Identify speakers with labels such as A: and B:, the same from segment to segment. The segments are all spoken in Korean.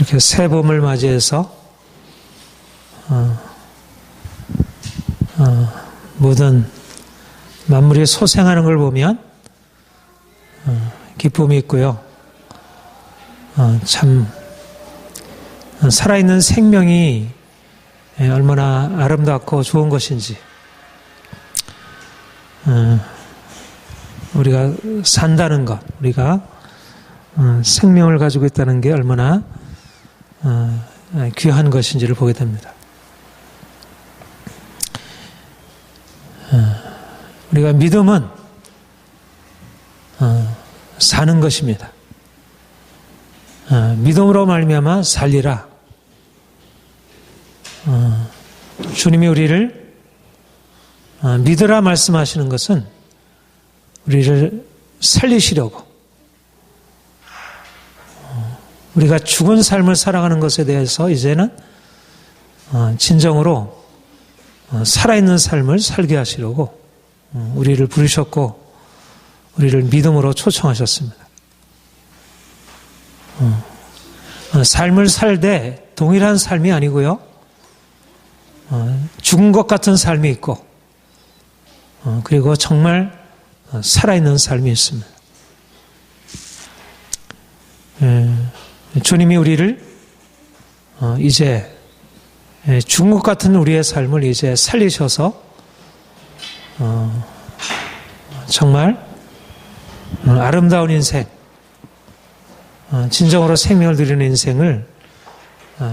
A: 이렇게 새 봄을 맞이해서 모든 만물이 소생하는 걸 보면 기쁨이 있고요. 참 살아있는 생명이 얼마나 아름답고 좋은 것인지, 우리가 산다는 것, 우리가 생명을 가지고 있다는 게 얼마나 귀한 것인지를 보게 됩니다. 우리가 믿음은 사는 것입니다. 믿음으로 말미암아 살리라. 주님이 우리를 믿으라 말씀하시는 것은 우리를 살리시려고, 우리가 죽은 삶을 살아가는 것에 대해서 이제는 진정으로 살아있는 삶을 살게 하시려고 우리를 부르셨고 우리를 믿음으로 초청하셨습니다. 삶을 살되 동일한 삶이 아니고요. 죽은 것 같은 삶이 있고 그리고 정말 살아있는 삶이 있습니다. 주님이 우리를 이제 죽은 것 같은 우리의 삶을 이제 살리셔서 정말 아름다운 인생, 진정으로 생명을 드리는 인생을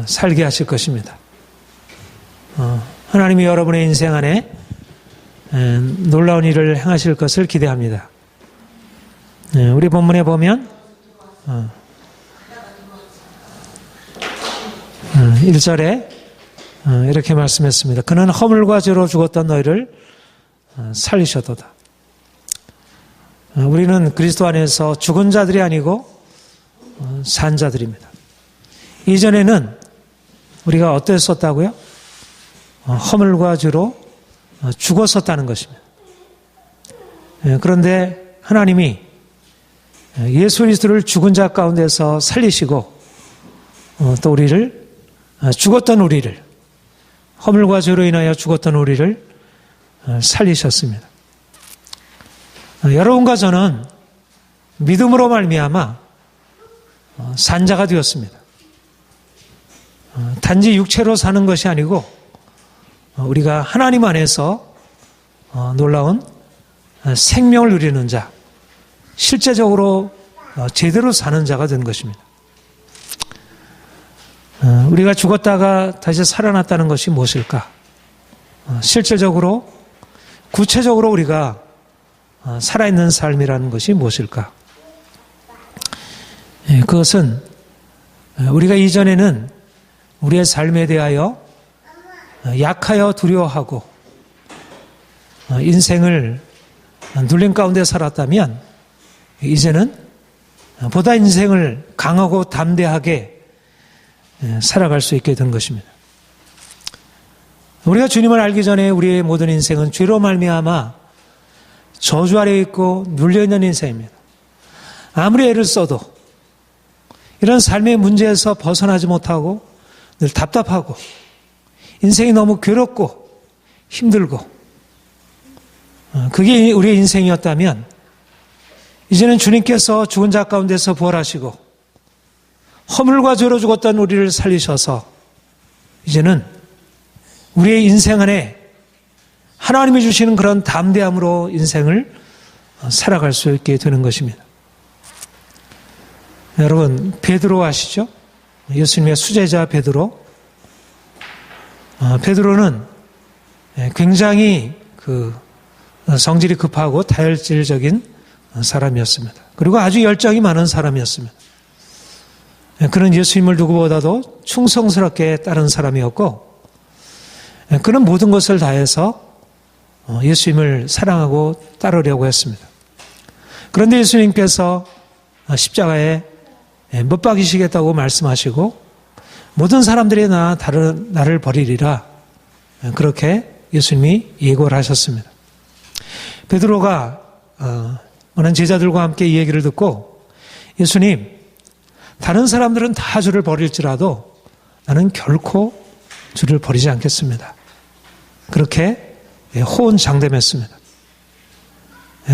A: 살게 하실 것입니다. 하나님이 여러분의 인생 안에 놀라운 일을 행하실 것을 기대합니다. 우리 본문에 보면 1절에 이렇게 말씀했습니다. 그는 허물과 죄로 죽었던 너희를 살리셨도다. 우리는 그리스도 안에서 죽은 자들이 아니고 산 자들입니다. 이전에는 우리가 어땠었다고요? 허물과 죄로 죽었었다는 것입니다. 그런데 하나님이 예수 그리스도를 죽은 자 가운데서 살리시고 또 우리를, 죽었던 우리를, 허물과 죄로 인하여 죽었던 우리를 살리셨습니다. 여러분과 저는 믿음으로 말미암아 산자가 되었습니다. 단지 육체로 사는 것이 아니고 우리가 하나님 안에서 놀라운 생명을 누리는 자, 실제적으로 제대로 사는 자가 된 것입니다. 우리가 죽었다가 다시 살아났다는 것이 무엇일까? 실질적으로, 구체적으로 우리가 살아있는 삶이라는 것이 무엇일까? 그것은 우리가 이전에는 우리의 삶에 대하여 약하여 두려워하고 인생을 눌림 가운데 살았다면 이제는 보다 인생을 강하고 담대하게 살아갈 수 있게 된 것입니다. 우리가 주님을 알기 전에 우리의 모든 인생은 죄로 말미암아 저주 아래에 있고 눌려있는 인생입니다. 아무리 애를 써도 이런 삶의 문제에서 벗어나지 못하고 늘 답답하고 인생이 너무 괴롭고 힘들고 그게 우리의 인생이었다면 이제는 주님께서 죽은 자 가운데서 부활하시고 허물과 죄로 죽었던 우리를 살리셔서 이제는 우리의 인생 안에 하나님이 주시는 그런 담대함으로 인생을 살아갈 수 있게 되는 것입니다. 여러분, 베드로 아시죠? 예수님의 수제자 베드로. 베드로는 굉장히 성질이 급하고 다혈질적인 사람이었습니다. 그리고 아주 열정이 많은 사람이었습니다. 그는 예수님을 누구보다도 충성스럽게 따른 사람이었고 그는 모든 것을 다해서 예수님을 사랑하고 따르려고 했습니다. 그런데 예수님께서 십자가에 못 박이시겠다고 말씀하시고 모든 사람들이 나를 버리리라 그렇게 예수님이 예고를 하셨습니다. 베드로가 많은 제자들과 함께 이 얘기를 듣고 예수님, 다른 사람들은 다 주를 버릴지라도 나는 결코 주를 버리지 않겠습니다. 그렇게 호언장담했습니다.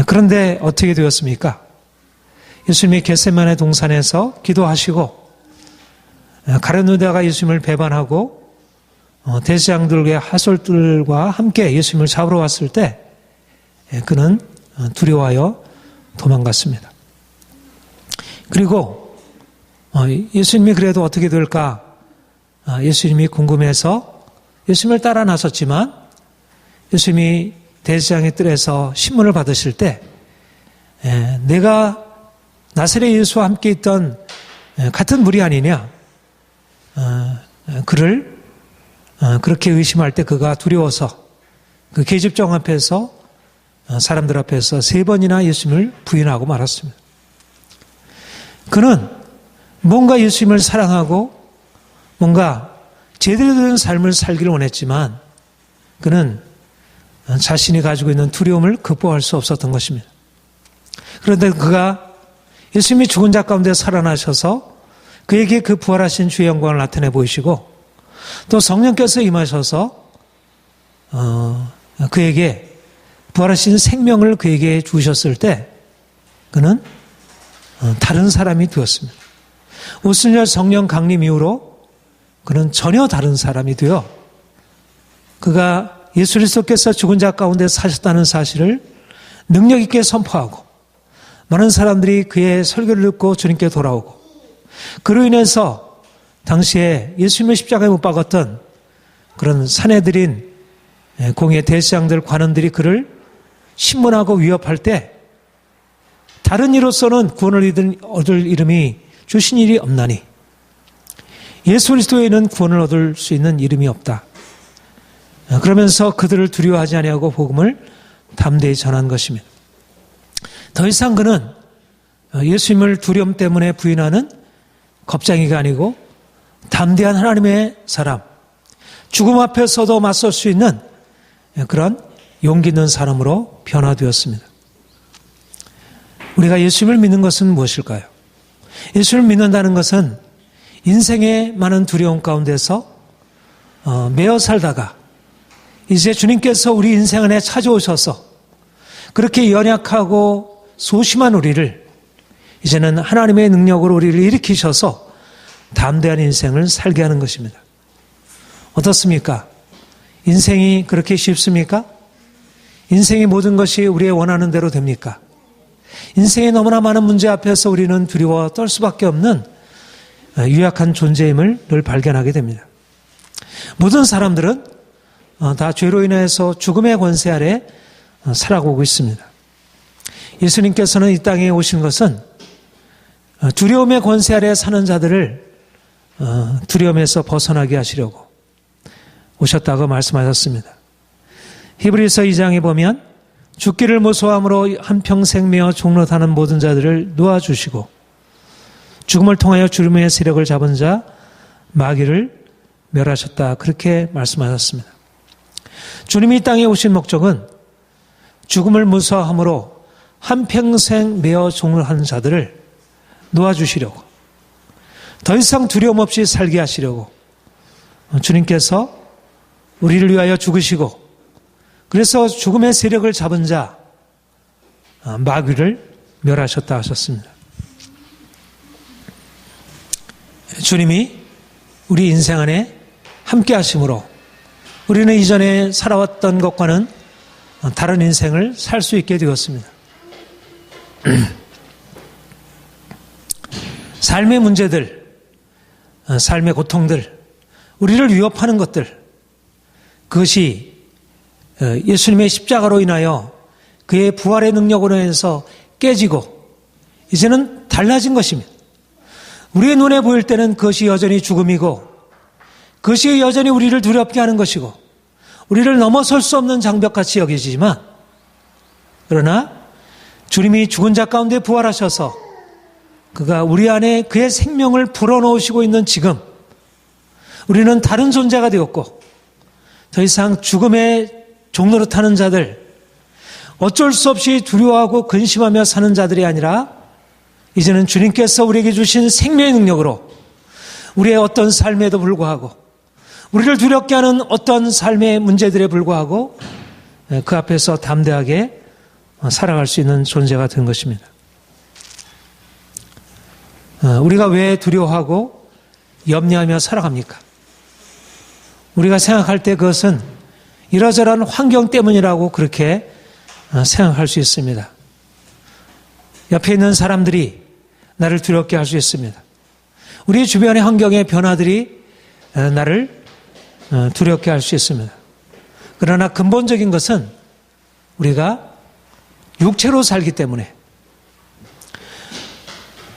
A: 그런데 어떻게 되었습니까? 예수님이 겟세마네 동산에서 기도하시고 가룟 유다가 예수님을 배반하고 대제사장들과 하솔들과 함께 예수님을 잡으러 왔을 때 그는 두려워하여 도망갔습니다. 그리고 예수님이 그래도 어떻게 될까? 예수님이 궁금해서 예수님을 따라 나섰지만 예수님이 대제사장의 뜰에서 신문을 받으실 때 내가 나사렛 예수와 함께 있던 같은 무리 아니냐? 그를 그렇게 의심할 때 그가 두려워서 그 계집종 앞에서 사람들 앞에서 3번이나 예수님을 부인하고 말았습니다. 그는 뭔가 예수님을 사랑하고 뭔가 제대로 된 삶을 살기를 원했지만 그는 자신이 가지고 있는 두려움을 극복할 수 없었던 것입니다. 그런데 그가 예수님이 죽은 자 가운데 살아나셔서 그에게 그 부활하신 주의 영광을 나타내 보이시고 또 성령께서 임하셔서 그에게 부활하신 생명을 그에게 주셨을 때 그는 다른 사람이 되었습니다. 오순절 성령 강림 이후로 그는 전혀 다른 사람이 되어 그가 예수 그리스도께서 죽은 자 가운데 사셨다는 사실을 능력 있게 선포하고 많은 사람들이 그의 설교를 듣고 주님께 돌아오고 그로 인해서 당시에 예수님의 십자가에 못 박았던 그런 사내들인 공의 대제사장들 관원들이 그를 신문하고 위협할 때 다른 이로서는 구원을 얻을 이름이 주신 일이 없나니 예수 그리스도에는 구원을 얻을 수 있는 이름이 없다. 그러면서 그들을 두려워하지 아니하고 복음을 담대히 전한 것입니다. 더 이상 그는 예수님을 두려움 때문에 부인하는 겁쟁이가 아니고 담대한 하나님의 사람, 죽음 앞에서도 맞설 수 있는 그런 용기 있는 사람으로 변화되었습니다. 우리가 예수님을 믿는 것은 무엇일까요? 예수님을 믿는다는 것은 인생의 많은 두려움 가운데서 매어 살다가 이제 주님께서 우리 인생 안에 찾아오셔서 그렇게 연약하고 소심한 우리를 이제는 하나님의 능력으로 우리를 일으키셔서 담대한 인생을 살게 하는 것입니다. 어떻습니까? 인생이 그렇게 쉽습니까? 인생의 모든 것이 우리의 원하는 대로 됩니까? 인생의 너무나 많은 문제 앞에서 우리는 두려워 떨 수밖에 없는 유약한 존재임을 늘 발견하게 됩니다. 모든 사람들은 다 죄로 인해서 죽음의 권세 아래 살아가고 있습니다. 예수님께서는 이 땅에 오신 것은 두려움의 권세 아래 사는 자들을 두려움에서 벗어나게 하시려고 오셨다고 말씀하셨습니다. 히브리서 2장에 보면 죽기를 무서워함으로 한평생 매어 종노하는 모든 자들을 놓아주시고 죽음을 통하여 주름의 세력을 잡은 자 마귀를 멸하셨다. 그렇게 말씀하셨습니다. 주님이 이 땅에 오신 목적은 죽음을 무서워함으로 한평생 매어 종노하는 자들을 놓아주시려고 더 이상 두려움 없이 살게 하시려고 주님께서 우리를 위하여 죽으시고 그래서 죽음의 세력을 잡은 자 마귀를 멸하셨다 하셨습니다. 주님이 우리 인생 안에 함께 하심으로 우리는 이전에 살아왔던 것과는 다른 인생을 살 수 있게 되었습니다. 삶의 문제들, 삶의 고통들, 우리를 위협하는 것들, 그것이 예수님의 십자가로 인하여 그의 부활의 능력으로 인해서 깨지고 이제는 달라진 것입니다. 우리의 눈에 보일 때는 그것이 여전히 죽음이고 그것이 여전히 우리를 두렵게 하는 것이고 우리를 넘어설 수 없는 장벽같이 여기지만 그러나 주님이 죽은 자 가운데 부활하셔서 그가 우리 안에 그의 생명을 불어넣으시고 있는 지금 우리는 다른 존재가 되었고 더 이상 죽음의 종로로 타는 자들, 어쩔 수 없이 두려워하고 근심하며 사는 자들이 아니라 이제는 주님께서 우리에게 주신 생명의 능력으로 우리의 어떤 삶에도 불구하고, 우리를 두렵게 하는 어떤 삶의 문제들에 불구하고 그 앞에서 담대하게 살아갈 수 있는 존재가 된 것입니다. 우리가 왜 두려워하고 염려하며 살아갑니까? 우리가 생각할 때 그것은 이러저러한 환경 때문이라고 그렇게 생각할 수 있습니다. 옆에 있는 사람들이 나를 두렵게 할 수 있습니다. 우리 주변의 환경의 변화들이 나를 두렵게 할 수 있습니다. 그러나 근본적인 것은 우리가 육체로 살기 때문에,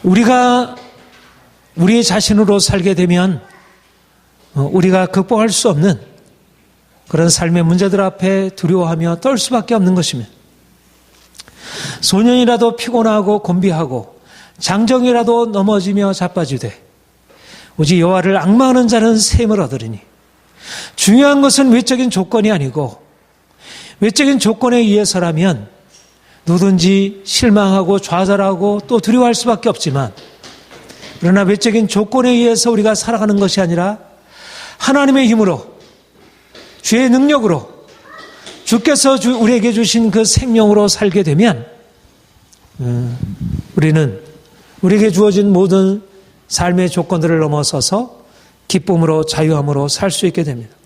A: 우리가 우리 자신으로 살게 되면 우리가 극복할 수 없는 그런 삶의 문제들 앞에 두려워하며 떨 수밖에 없는 것입니다. 소년이라도 피곤하고 곤비하고 장정이라도 넘어지며 자빠지되 오직 여호와를 앙망하는 자는 셈을 얻으리니. 중요한 것은 외적인 조건이 아니고, 외적인 조건에 의해서라면 누구든지 실망하고 좌절하고 또 두려워할 수밖에 없지만, 그러나 외적인 조건에 의해서 우리가 살아가는 것이 아니라 하나님의 힘으로, 주의 능력으로, 주께서 우리에게 주신 그 생명으로 살게 되면 우리는 우리에게 주어진 모든 삶의 조건들을 넘어서서 기쁨으로, 자유함으로 살 수 있게 됩니다.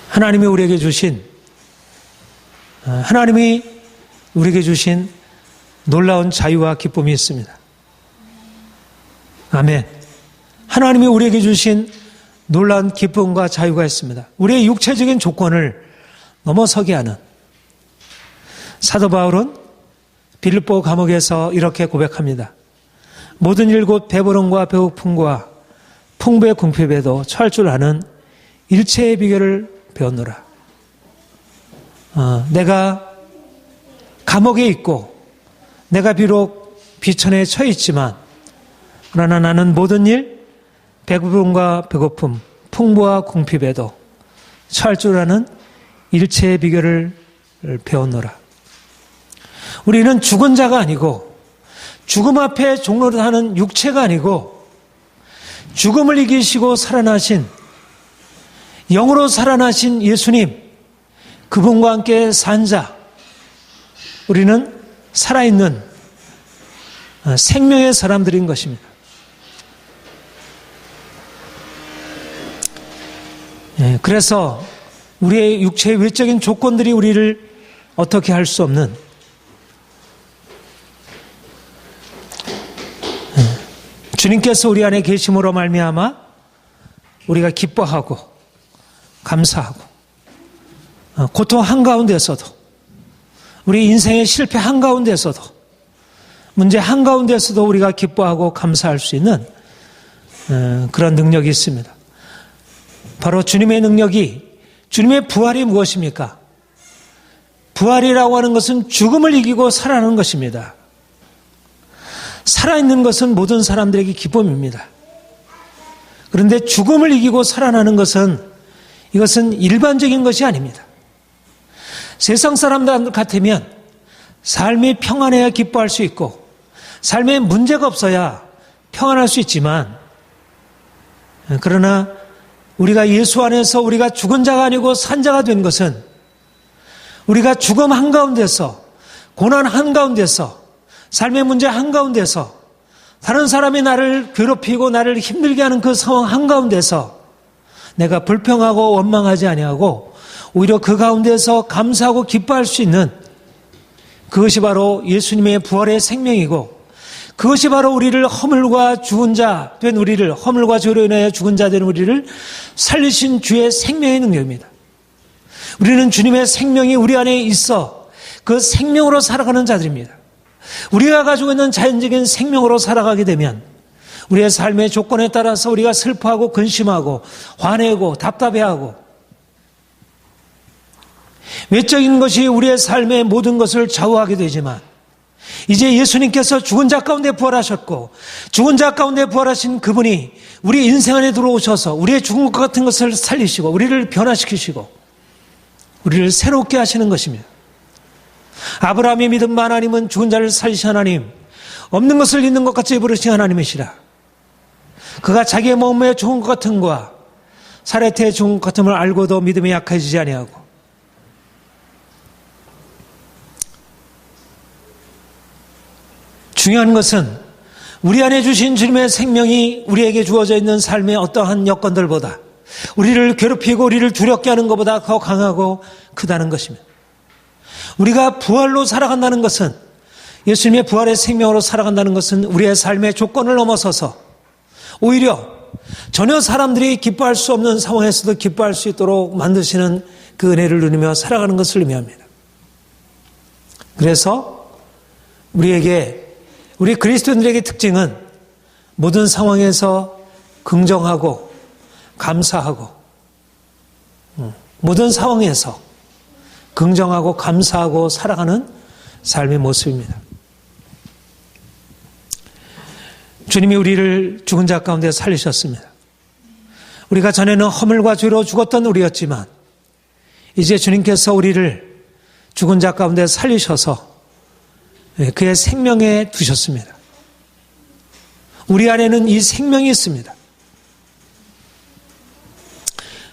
A: 하나님이 우리에게 주신 놀라운 자유와 기쁨이 있습니다. 아멘. 하나님이 우리에게 주신 놀라운 기쁨과 자유가 있습니다. 우리의 육체적인 조건을 넘어서게 하는. 사도 바울은 빌립보 감옥에서 이렇게 고백합니다. 모든 일 곧 배부름과 배고픔과 풍부의 궁핍에도 처할 줄 아는 일체의 비결을 배웠노라. 내가 감옥에 있고 내가 비록 비천에 처해 있지만, 그러나 나는 모든 일, 배부름과 배고픔, 풍부와 궁핍에도 처할 줄 아는 일체의 비결을 배웠노라. 우리는 죽은 자가 아니고, 죽음 앞에 종노릇하는 육체가 아니고, 죽음을 이기시고 살아나신, 영으로 살아나신 예수님, 그분과 함께 산 자, 우리는 살아있는 생명의 사람들인 것입니다. 그래서 우리의 육체의 외적인 조건들이 우리를 어떻게 할 수 없는, 주님께서 우리 안에 계심으로 말미암아 우리가 기뻐하고 감사하고 고통 한가운데서도, 우리 인생의 실패 한가운데서도, 문제 한가운데서도 우리가 기뻐하고 감사할 수 있는 그런 능력이 있습니다. 바로 주님의 능력이, 주님의 부활이 무엇입니까? 부활이라고 하는 것은 죽음을 이기고 살아나는 것입니다. 살아있는 것은 모든 사람들에게 기쁨입니다. 그런데 죽음을 이기고 살아나는 것은, 이것은 일반적인 것이 아닙니다. 세상 사람들 같으면 삶이 평안해야 기뻐할 수 있고, 삶에 문제가 없어야 평안할 수 있지만, 그러나 우리가 예수 안에서 우리가 죽은 자가 아니고 산 자가 된 것은, 우리가 죽음 한가운데서, 고난 한가운데서, 삶의 문제 한가운데서, 다른 사람이 나를 괴롭히고 나를 힘들게 하는 그 상황 한가운데서 내가 불평하고 원망하지 아니하고 오히려 그 가운데서 감사하고 기뻐할 수 있는, 그것이 바로 예수님의 부활의 생명이고, 그것이 바로 우리를 허물과 죽은 자 된 우리를, 허물과 죄로 인하여 죽은 자 된 우리를 살리신 주의 생명의 능력입니다. 우리는 주님의 생명이 우리 안에 있어 그 생명으로 살아가는 자들입니다. 우리가 가지고 있는 자연적인 생명으로 살아가게 되면 우리의 삶의 조건에 따라서 우리가 슬퍼하고 근심하고 화내고 답답해하고, 외적인 것이 우리의 삶의 모든 것을 좌우하게 되지만, 이제 예수님께서 죽은 자 가운데 부활하셨고, 죽은 자 가운데 부활하신 그분이 우리 인생 안에 들어오셔서 우리의 죽은 것 같은 것을 살리시고 우리를 변화시키시고 우리를 새롭게 하시는 것입니다. 아브라함이 믿은 바 하나님은 죽은 자를 살리신 하나님, 없는 것을 있는 것 같이 부르신 하나님이시라. 그가 자기의 몸에 좋은 것 같음과 사레테의 좋은 것 같음을 알고도 믿음이 약해지지 아니하고, 중요한 것은 우리 안에 주신 주님의 생명이 우리에게 주어져 있는 삶의 어떠한 여건들보다, 우리를 괴롭히고 우리를 두렵게 하는 것보다 더 강하고 크다는 것입니다. 우리가 부활로 살아간다는 것은, 예수님의 부활의 생명으로 살아간다는 것은 우리의 삶의 조건을 넘어서서 오히려 전혀 사람들이 기뻐할 수 없는 상황에서도 기뻐할 수 있도록 만드시는 그 은혜를 누리며 살아가는 것을 의미합니다. 그래서 우리 그리스도인들에게 특징은 모든 상황에서 긍정하고 감사하고, 모든 상황에서 긍정하고 감사하고 살아가는 삶의 모습입니다. 주님이 우리를 죽은 자 가운데 살리셨습니다. 우리가 전에는 허물과 죄로 죽었던 우리였지만 이제 주님께서 우리를 죽은 자 가운데 살리셔서 그의 생명에 두셨습니다. 우리 안에는 이 생명이 있습니다.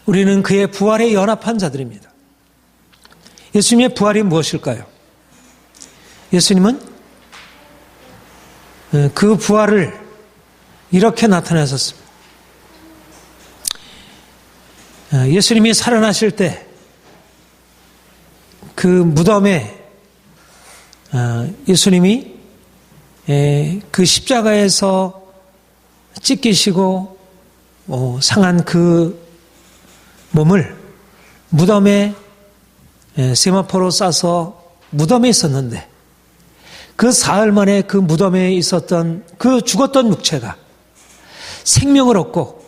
A: 우리는 그의 부활에 연합한 자들입니다. 예수님의 부활이 무엇일까요? 예수님은 그 부활을 이렇게 나타내셨습니다. 예수님이 살아나실 때 그 무덤에 예수님이 그 십자가에서 찢기시고 상한 그 몸을 무덤에 세마포로 싸서 무덤에 있었는데, 그 사흘 만에 그 무덤에 있었던 그 죽었던 육체가 생명을 얻고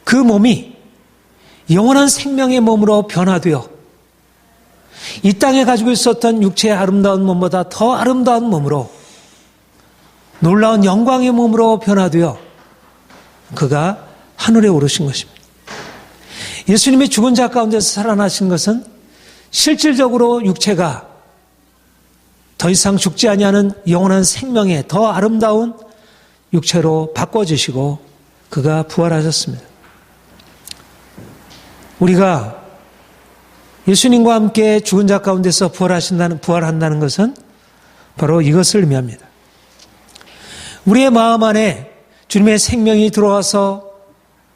A: 그 몸이 영원한 생명의 몸으로 변화되어 이 땅에 가지고 있었던 육체의 아름다운 몸보다 더 아름다운 몸으로, 놀라운 영광의 몸으로 변화되어 그가 하늘에 오르신 것입니다. 예수님이 죽은 자 가운데서 살아나신 것은 실질적으로 육체가 더 이상 죽지 아니하는 영원한 생명의 더 아름다운 육체로 바꿔주시고 그가 부활하셨습니다. 우리가 예수님과 함께 죽은 자 가운데서 부활한다는 것은 바로 이것을 의미합니다. 우리의 마음 안에 주님의 생명이 들어와서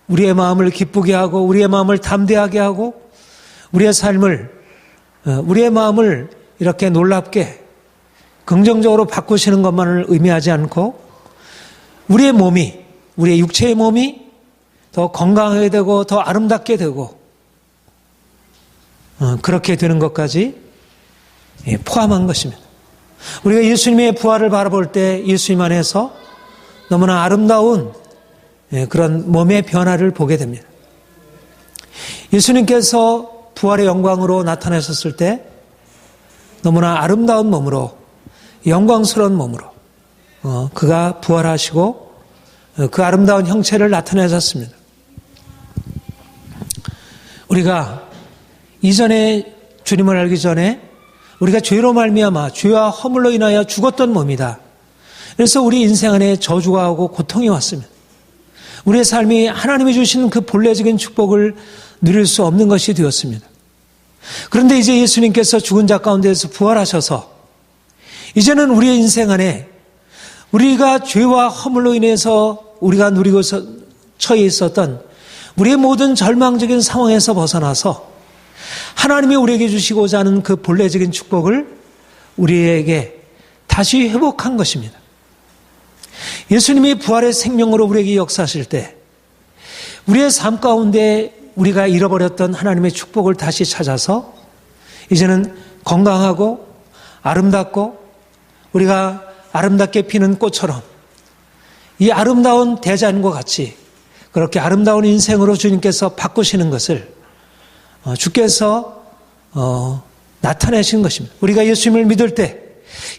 A: 우리의 마음을 기쁘게 하고 우리의 마음을 담대하게 하고 우리의 삶을, 우리의 마음을 이렇게 놀랍게 긍정적으로 바꾸시는 것만을 의미하지 않고 우리의 몸이, 우리의 육체의 몸이 더 건강하게 되고 더 아름답게 되고 그렇게 되는 것까지 포함한 것입니다. 우리가 예수님의 부활을 바라볼 때 예수님 안에서 너무나 아름다운 그런 몸의 변화를 보게 됩니다. 예수님께서 부활의 영광으로 나타나셨을 때 너무나 아름다운 몸으로, 영광스러운 몸으로 그가 부활하시고 그 아름다운 형체를 나타내셨습니다. 우리가 이전에 주님을 알기 전에 우리가 죄로 말미암아 죄와 허물로 인하여 죽었던 몸이다. 그래서 우리 인생 안에 저주가 오고 고통이 왔습니다. 우리의 삶이 하나님이 주신 그 본래적인 축복을 누릴 수 없는 것이 되었습니다. 그런데 이제 예수님께서 죽은 자 가운데서 부활하셔서 이제는 우리의 인생 안에 우리가 죄와 허물로 인해서 우리가 누리고 처해 있었던 우리의 모든 절망적인 상황에서 벗어나서 하나님이 우리에게 주시고자 하는 그 본래적인 축복을 우리에게 다시 회복한 것입니다. 예수님이 부활의 생명으로 우리에게 역사하실 때 우리의 삶 가운데 우리가 잃어버렸던 하나님의 축복을 다시 찾아서 이제는 건강하고 아름답고 우리가 아름답게 피는 꽃처럼 이 아름다운 대자연과 같이 그렇게 아름다운 인생으로 주님께서 바꾸시는 것을 주께서 나타내신 것입니다. 우리가 예수님을 믿을 때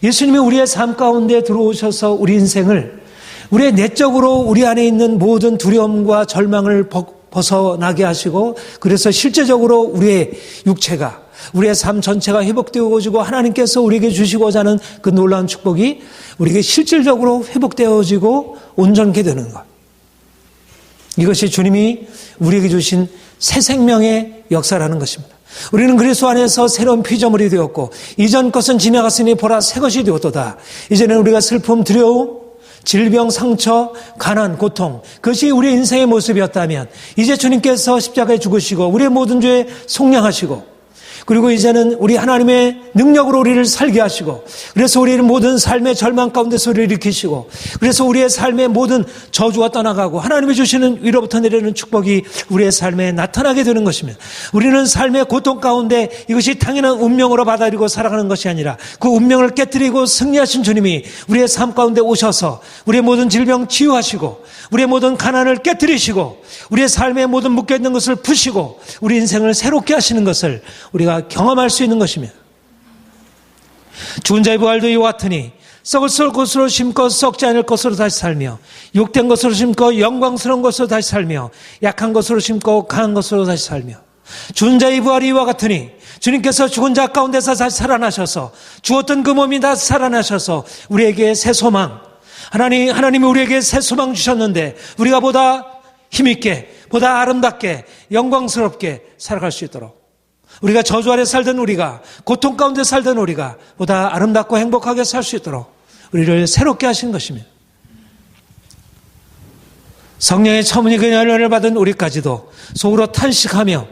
A: 예수님이 우리의 삶 가운데 들어오셔서 우리 인생을 우리의 내적으로 우리 안에 있는 모든 두려움과 절망을 벗어나게 하시고 그래서 실제적으로 우리의 육체가 우리의 삶 전체가 회복되어지고 하나님께서 우리에게 주시고자 하는 그 놀라운 축복이 우리에게 실질적으로 회복되어지고 온전케 되는 것. 이것이 주님이 우리에게 주신 새 생명의 역사라는 것입니다. 우리는 그리스도 안에서 새로운 피조물이 되었고 이전 것은 지나갔으니 보라 새 것이 되었도다. 이제는 우리가 슬픔, 두려움, 질병, 상처, 가난, 고통, 그것이 우리의 인생의 모습이었다면 이제 주님께서 십자가에 죽으시고 우리의 모든 죄에 속량하시고 그리고 이제는 우리 하나님의 능력으로 우리를 살게 하시고 그래서 우리의 모든 삶의 절망 가운데서 우리를 일으키시고 그래서 우리의 삶의 모든 저주가 떠나가고 하나님이 주시는 위로부터 내리는 축복이 우리의 삶에 나타나게 되는 것입니다. 우리는 삶의 고통 가운데 이것이 당연한 운명으로 받아들이고 살아가는 것이 아니라 그 운명을 깨뜨리고 승리하신 주님이 우리의 삶 가운데 오셔서 우리의 모든 질병 치유하시고 우리의 모든 가난을 깨뜨리시고 우리의 삶의 모든 묶여있는 것을 푸시고 우리 인생을 새롭게 하시는 것을 우리가 경험할 수 있는 것입니다. 죽은 자의 부활도 이와 같으니 썩을 것으로 심고 썩지 않을 것으로 다시 살며 욕된 것으로 심고 영광스러운 것으로 다시 살며 약한 것으로 심고 강한 것으로 다시 살며 죽은 자의 부활이 이와 같으니 주님께서 죽은 자 가운데서 다시 살아나셔서 죽었던 그 몸이 다시 살아나셔서 우리에게 새 소망 하나님이 우리에게 새 소망 주셨는데 우리가 보다 힘있게 보다 아름답게 영광스럽게 살아갈 수 있도록 우리가 저주 아래 살던 우리가 고통 가운데 살던 우리가 보다 아름답고 행복하게 살 수 있도록 우리를 새롭게 하신 것입니다. 성령의 처음이 그 연료를 받은 우리까지도 속으로 탄식하며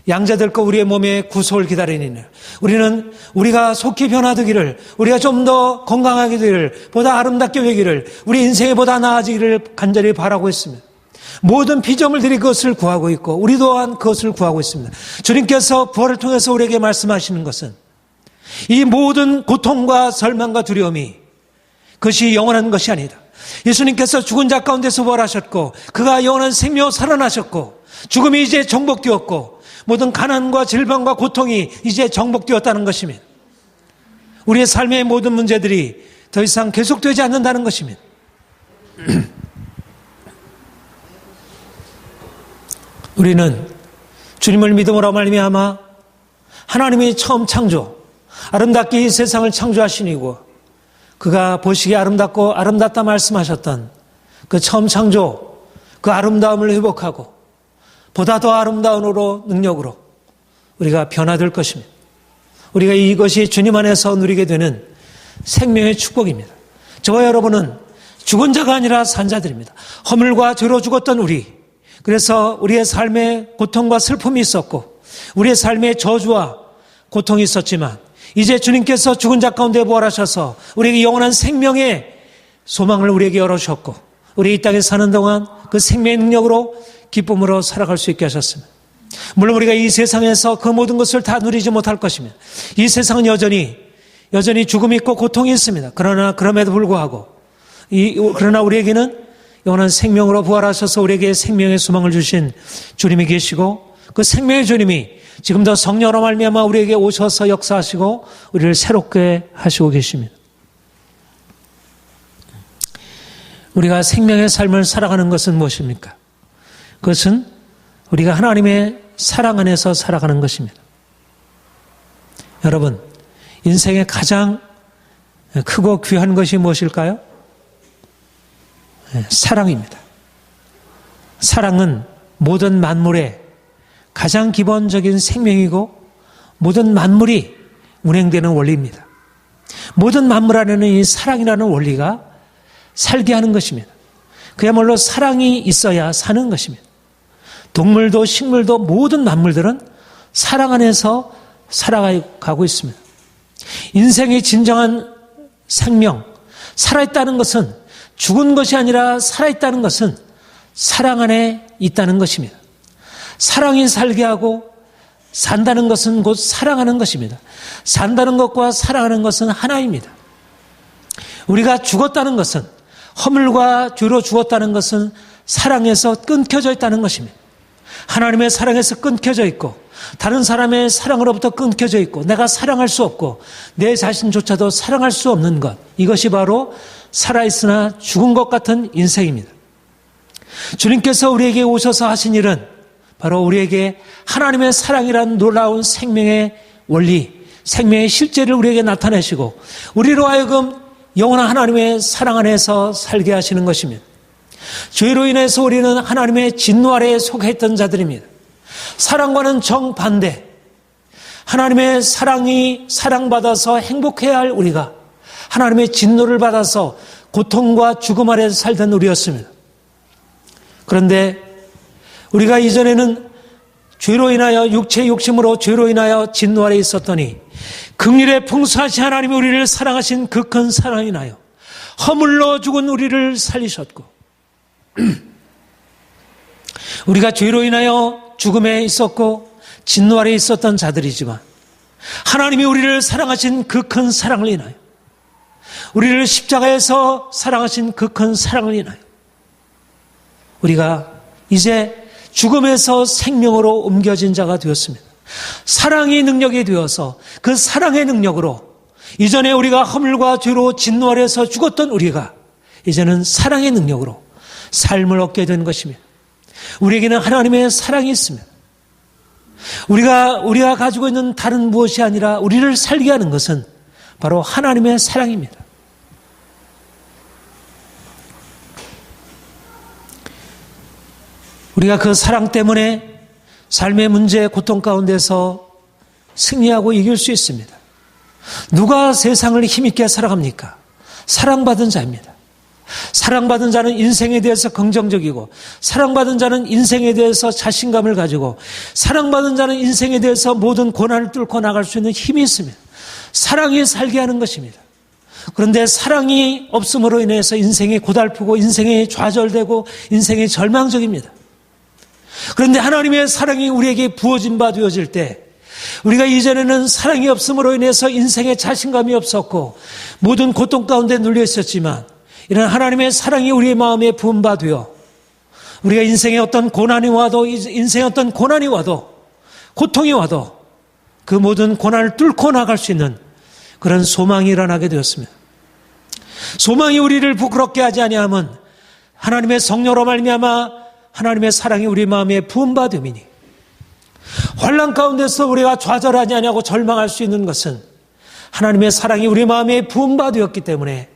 A: 양자들과 우리의 몸의 구속을 기다리니 우리는 우리가 속히 변화되기를 우리가 좀 더 건강하게 되기를 보다 아름답게 되기를 우리 인생이 보다 나아지기를 간절히 바라고 있습니다. 모든 피조물들이 그것을 구하고 있고 우리 또한 그것을 구하고 있습니다. 주님께서 부활을 통해서 우리에게 말씀하시는 것은 이 모든 고통과 절망과 두려움이 그것이 영원한 것이 아니다. 예수님께서 죽은 자 가운데서 부활하셨고 그가 영원한 생명으로 살아나셨고 죽음이 이제 정복되었고 모든 가난과 질병과 고통이 이제 정복되었다는 것입니다. 우리의 삶의 모든 문제들이 더 이상 계속되지 않는다는 것입니다. 우리는 주님을 믿음으로 말미암아 하나님이 처음 창조, 아름답게 이 세상을 창조하신 이고 그가 보시기에 아름답고 아름답다 말씀하셨던 그 처음 창조, 그 아름다움을 회복하고 보다 더 아름다운 능력으로 우리가 변화될 것입니다. 우리가 이것이 주님 안에서 누리게 되는 생명의 축복입니다. 저와 여러분은 죽은 자가 아니라 산 자들입니다. 허물과 죄로 죽었던 우리, 그래서 우리의 삶에 고통과 슬픔이 있었고 우리의 삶에 저주와 고통이 있었지만 이제 주님께서 죽은 자 가운데 부활하셔서 우리에게 영원한 생명의 소망을 우리에게 열어주셨고 우리 이 땅에 사는 동안 그 생명의 능력으로 기쁨으로 살아갈 수 있게 하셨습니다. 물론 우리가 이 세상에서 그 모든 것을 다 누리지 못할 것입니다. 이 세상은 여전히 죽음이 있고 고통이 있습니다. 그럼에도 불구하고 그러나 우리에게는 영원한 생명으로 부활하셔서 우리에게 생명의 소망을 주신 주님이 계시고 그 생명의 주님이 지금도 성령으로 말미암아 우리에게 오셔서 역사하시고 우리를 새롭게 하시고 계십니다. 우리가 생명의 삶을 살아가는 것은 무엇입니까? 그것은 우리가 하나님의 사랑 안에서 살아가는 것입니다. 여러분, 인생의 가장 크고 귀한 것이 무엇일까요? 사랑입니다. 사랑은 모든 만물의 가장 기본적인 생명이고 모든 만물이 운행되는 원리입니다. 모든 만물 안에는 이 사랑이라는 원리가 살게 하는 것입니다. 그야말로 사랑이 있어야 사는 것입니다. 동물도 식물도 모든 만물들은 사랑 안에서 살아가고 있습니다. 인생의 진정한 생명, 살아있다는 것은 죽은 것이 아니라 살아있다는 것은 사랑 안에 있다는 것입니다. 사랑이 살게 하고 산다는 것은 곧 사랑하는 것입니다. 산다는 것과 사랑하는 것은 하나입니다. 우리가 죽었다는 것은 허물과 죄로 죽었다는 것은 사랑에서 끊겨져 있다는 것입니다. 하나님의 사랑에서 끊겨져 있고 다른 사람의 사랑으로부터 끊겨져 있고 내가 사랑할 수 없고 내 자신조차도 사랑할 수 없는 것, 이것이 바로 살아있으나 죽은 것 같은 인생입니다. 주님께서 우리에게 오셔서 하신 일은 바로 우리에게 하나님의 사랑이라는 놀라운 생명의 원리, 생명의 실제를 우리에게 나타내시고 우리로 하여금 영원한 하나님의 사랑 안에서 살게 하시는 것입니다. 죄로 인해서 우리는 하나님의 진노 아래에 속해 있던 자들입니다. 사랑과는 정반대, 하나님의 사랑이 사랑받아서 행복해야 할 우리가 하나님의 진노를 받아서 고통과 죽음 아래에 살던 우리였습니다. 그런데 우리가 이전에는 죄로 인하여 육체의 욕심으로 죄로 인하여 진노 아래에 있었더니 긍휼에 풍성하신 하나님이 우리를 사랑하신 그 큰 사랑이 나요 허물로 죽은 우리를 살리셨고 우리가 죄로 인하여 죽음에 있었고 진노 아래에 있었던 자들이지만 하나님이 우리를 사랑하신 그 큰 사랑을 인하여 우리를 십자가에서 사랑하신 그 큰 사랑을 인하여 우리가 이제 죽음에서 생명으로 옮겨진 자가 되었습니다. 사랑이 능력이 되어서 그 사랑의 능력으로 이전에 우리가 허물과 죄로 진노 아래에서 죽었던 우리가 이제는 사랑의 능력으로 삶을 얻게 된 것입니다. 우리에게는 하나님의 사랑이 있습니다. 우리가 가지고 있는 다른 무엇이 아니라 우리를 살게 하는 것은 바로 하나님의 사랑입니다. 우리가 그 사랑 때문에 삶의 문제, 고통 가운데서 승리하고 이길 수 있습니다. 누가 세상을 힘있게 살아갑니까? 사랑받은 자입니다. 사랑받은 자는 인생에 대해서 긍정적이고 사랑받은 자는 인생에 대해서 자신감을 가지고 사랑받은 자는 인생에 대해서 모든 고난을 뚫고 나갈 수 있는 힘이 있습니다. 사랑이 살게 하는 것입니다. 그런데 사랑이 없음으로 인해서 인생이 고달프고 인생이 좌절되고 인생이 절망적입니다. 그런데 하나님의 사랑이 우리에게 부어진 바 되어질 때 우리가 이전에는 사랑이 없음으로 인해서 인생에 자신감이 없었고 모든 고통 가운데 눌려 있었지만 이런 하나님의 사랑이 우리의 마음에 부은 바 되어 우리가 인생에 어떤 고난이 와도 고통이 와도 그 모든 고난을 뚫고 나갈 수 있는 그런 소망이 일어나게 되었습니다. 소망이 우리를 부끄럽게 하지 아니하면 하나님의 성령으로 말미암아 하나님의 사랑이 우리 마음에 부은 바 됨이니 환난 가운데서 우리가 좌절하지 아니하고 절망할 수 있는 것은 하나님의 사랑이 우리 마음에 부은 바 되었기 때문에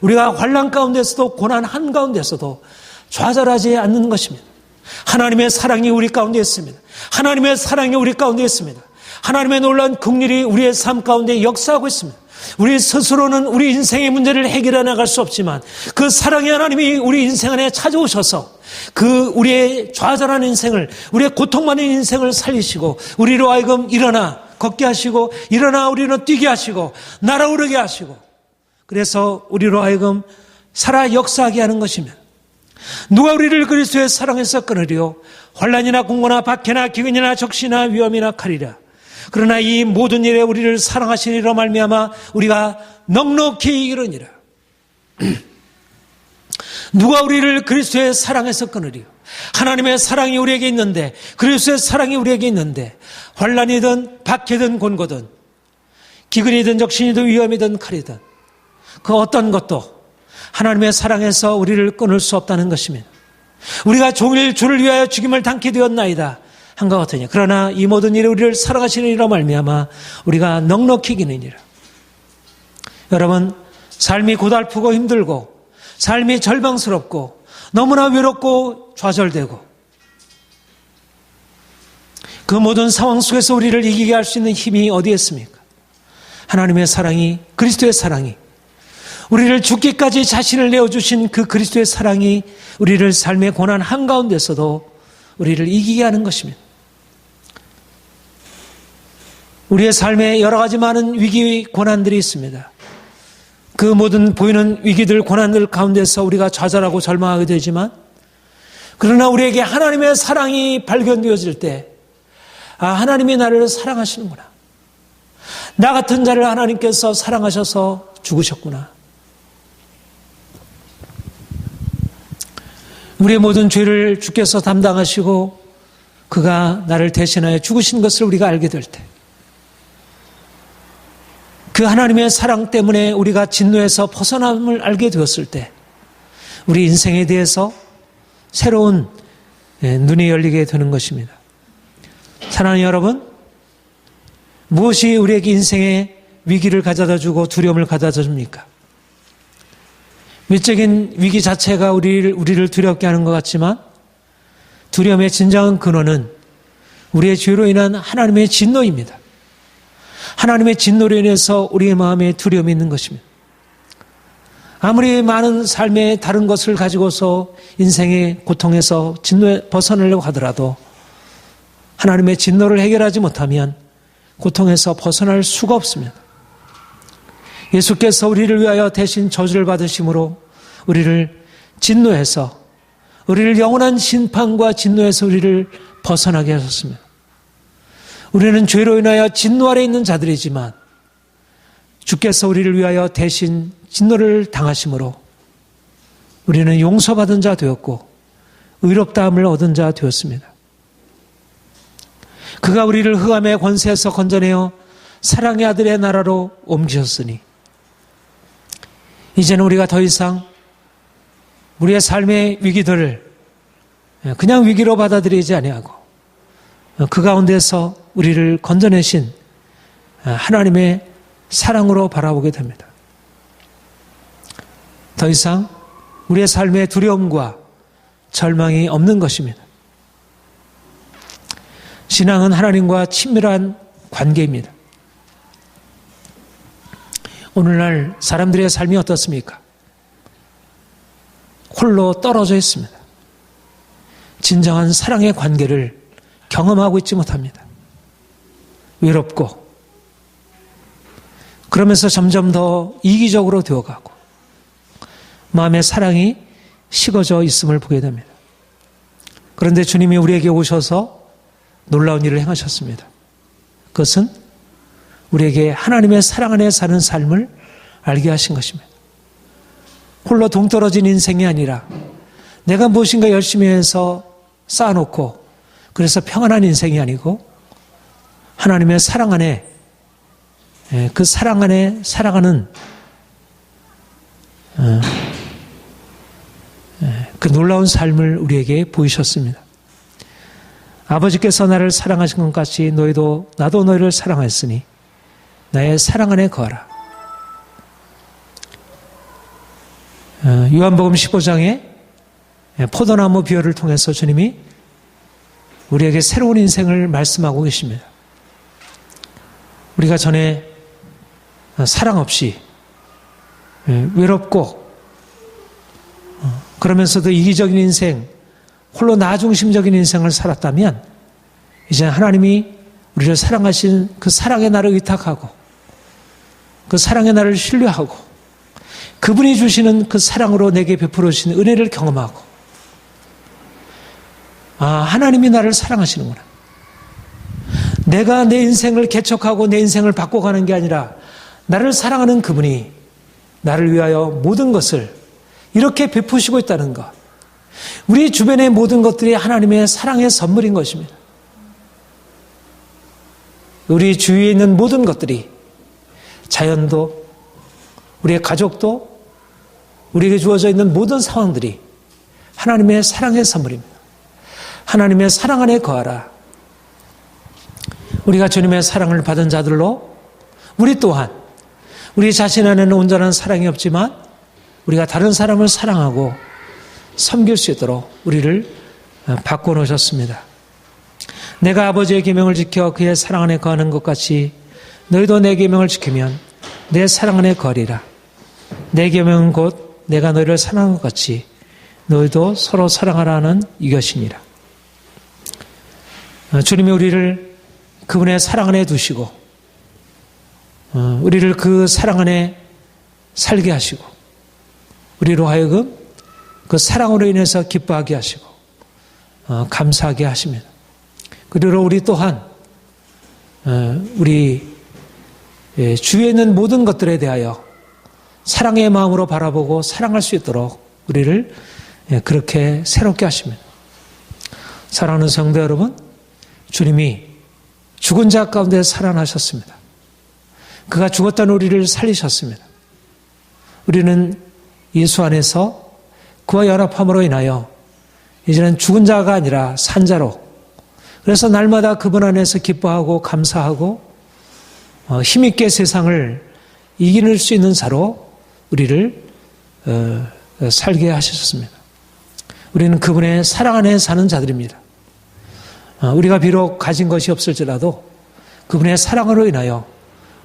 A: 우리가 환난 가운데서도 고난 한가운데서도 좌절하지 않는 것입니다. 하나님의 사랑이 우리 가운데 있습니다. 하나님의 사랑이 우리 가운데 있습니다. 하나님의 놀라운 긍휼이 우리의 삶 가운데 역사하고 있습니다. 우리 스스로는 우리 인생의 문제를 해결해 나갈 수 없지만 그 사랑의 하나님이 우리 인생 안에 찾아오셔서 그 우리의 좌절한 인생을, 우리의 고통 많은 인생을 살리시고 우리로 하여금 일어나 걷게 하시고 일어나 우리는 뛰게 하시고 날아오르게 하시고 그래서 우리로 하여금 살아 역사하게 하는 것입니다. 누가 우리를 그리스도의 사랑에서 끊으리요? 환난이나 공고나 박해나 기근이나 적시나 위험이나 칼이라. 그러나 이 모든 일에 우리를 사랑하시니라 말미암아 우리가 넉넉히 이르니라. 누가 우리를 그리스도의 사랑에서 끊으리요? 하나님의 사랑이 우리에게 있는데 그리스도의 사랑이 우리에게 있는데 환난이든 박해든 곤고든 기근이든 적신이든 위험이든 칼이든 그 어떤 것도 하나님의 사랑에서 우리를 끊을 수 없다는 것입니다. 우리가 종일 주를 위하여 죽임을 당케 되었나이다 한것 같으니 그러나 이 모든 일에 우리를 사랑하시느니라 말미암아 우리가 넉넉히 이기느니라. 여러분, 삶이 고달프고 힘들고 삶이 절망스럽고 너무나 외롭고 좌절되고 그 모든 상황 속에서 우리를 이기게 할 수 있는 힘이 어디에 있습니까? 하나님의 사랑이, 그리스도의 사랑이, 우리를 죽기까지 자신을 내어주신 그 그리스도의 사랑이 우리를 삶의 고난 한가운데서도 우리를 이기게 하는 것입니다. 우리의 삶에 여러 가지 많은 위기, 고난들이 있습니다. 그 모든 보이는 위기들, 고난들 가운데서 우리가 좌절하고 절망하게 되지만 그러나 우리에게 하나님의 사랑이 발견되어질 때 하나님이 나를 사랑하시는구나. 나 같은 자를 하나님께서 사랑하셔서 죽으셨구나. 우리의 모든 죄를 주께서 담당하시고 그가 나를 대신하여 죽으신 것을 우리가 알게 될 때 그 하나님의 사랑 때문에 우리가 진노에서 벗어남을 알게 되었을 때 우리 인생에 대해서 새로운 눈이 열리게 되는 것입니다. 사랑하는 여러분, 무엇이 우리에게 인생의 위기를 가져다 주고 두려움을 가져다 줍니까? 외적인 위기 자체가 우리를 두렵게 하는 것 같지만 두려움의 진정한 근원은 우리의 죄로 인한 하나님의 진노입니다. 하나님의 진노로 인해서 우리의 마음에 두려움이 있는 것입니다. 아무리 많은 삶의 다른 것을 가지고서 인생의 고통에서 진노에 벗어나려고 하더라도 하나님의 진노를 해결하지 못하면 고통에서 벗어날 수가 없습니다. 예수께서 우리를 위하여 대신 저주를 받으심으로 우리를 진노해서 우리를 영원한 심판과 진노에서 우리를 벗어나게 하셨습니다. 우리는 죄로 인하여 진노 아래 있는 자들이지만 주께서 우리를 위하여 대신 진노를 당하심으로 우리는 용서받은 자 되었고 의롭다함을 얻은 자 되었습니다. 그가 우리를 흑암의 권세에서 건져내어 사랑의 아들의 나라로 옮기셨으니 이제는 우리가 더 이상 우리의 삶의 위기들을 그냥 위기로 받아들이지 아니하고 그 가운데서 우리를 건져내신 하나님의 사랑으로 바라보게 됩니다. 더 이상 우리의 삶에 두려움과 절망이 없는 것입니다. 신앙은 하나님과 친밀한 관계입니다. 오늘날 사람들의 삶이 어떻습니까? 홀로 떨어져 있습니다. 진정한 사랑의 관계를 경험하고 있지 못합니다. 외롭고 그러면서 점점 더 이기적으로 되어가고 마음의 사랑이 식어져 있음을 보게 됩니다. 그런데 주님이 우리에게 오셔서 놀라운 일을 행하셨습니다. 그것은 우리에게 하나님의 사랑 안에 사는 삶을 알게 하신 것입니다. 홀로 동떨어진 인생이 아니라 내가 무엇인가 열심히 해서 쌓아놓고 그래서 평안한 인생이 아니고 하나님의 사랑 안에 그 사랑 안에 살아가는 그 놀라운 삶을 우리에게 보이셨습니다. 아버지께서 나를 사랑하신 것 같이 나도 너희를 사랑하였으니 나의 사랑 안에 거하라. 요한복음 15장에 포도나무 비유를 통해서 주님이 우리에게 새로운 인생을 말씀하고 계십니다. 우리가 전에 사랑 없이 외롭고 그러면서도 이기적인 인생, 홀로 나 중심적인 인생을 살았다면 이제 하나님이 우리를 사랑하신 그 사랑의 나를 의탁하고 그 사랑의 나를 신뢰하고 그분이 주시는 그 사랑으로 내게 베풀어 주신 은혜를 경험하고 하나님이 나를 사랑하시는구나. 내가 내 인생을 개척하고 내 인생을 바꿔가는 게 아니라 나를 사랑하는 그분이 나를 위하여 모든 것을 이렇게 베푸시고 있다는 것. 우리 주변의 모든 것들이 하나님의 사랑의 선물인 것입니다. 우리 주위에 있는 모든 것들이 자연도 우리의 가족도 우리에게 주어져 있는 모든 상황들이 하나님의 사랑의 선물입니다. 하나님의 사랑 안에 거하라. 우리가 주님의 사랑을 받은 자들로 우리 또한 우리 자신 안에는 온전한 사랑이 없지만 우리가 다른 사람을 사랑하고 섬길 수 있도록 우리를 바꿔놓으셨습니다. 내가 아버지의 계명을 지켜 그의 사랑 안에 거하는 것 같이 너희도 내 계명을 지키면 내 사랑 안에 거하리라. 내 계명은 곧 내가 너희를 사랑한 것 같이 너희도 서로 사랑하라는 이것이니라. 주님이 우리를 그분의 사랑 안에 두시고 우리를 그 사랑 안에 살게 하시고 우리로 하여금 그 사랑으로 인해서 기뻐하게 하시고 감사하게 하십니다. 그리고 우리 또한 우리 주위에 있는 모든 것들에 대하여 사랑의 마음으로 바라보고 사랑할 수 있도록 우리를 그렇게 새롭게 하십니다. 사랑하는 성도 여러분, 주님이 죽은 자 가운데 살아나셨습니다. 그가 죽었던 우리를 살리셨습니다. 우리는 예수 안에서 그와 연합함으로 인하여 이제는 죽은 자가 아니라 산 자로, 그래서 날마다 그분 안에서 기뻐하고 감사하고 힘있게 세상을 이길 수 있는 자로 우리를 살게 하셨습니다. 우리는 그분의 사랑 안에 사는 자들입니다. 우리가 비록 가진 것이 없을지라도 그분의 사랑으로 인하여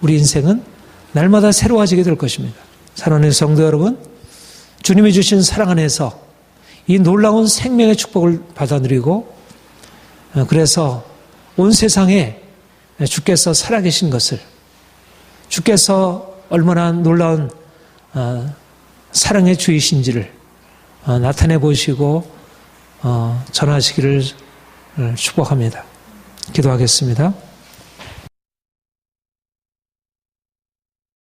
A: 우리 인생은 날마다 새로워지게 될 것입니다. 사랑하는 성도 여러분, 주님이 주신 사랑 안에서 이 놀라운 생명의 축복을 받아 누리고 그래서 온 세상에 주께서 살아계신 것을, 주께서 얼마나 놀라운 사랑의 주이신지를 나타내 보시고 전하시기를 축복합니다. 기도하겠습니다.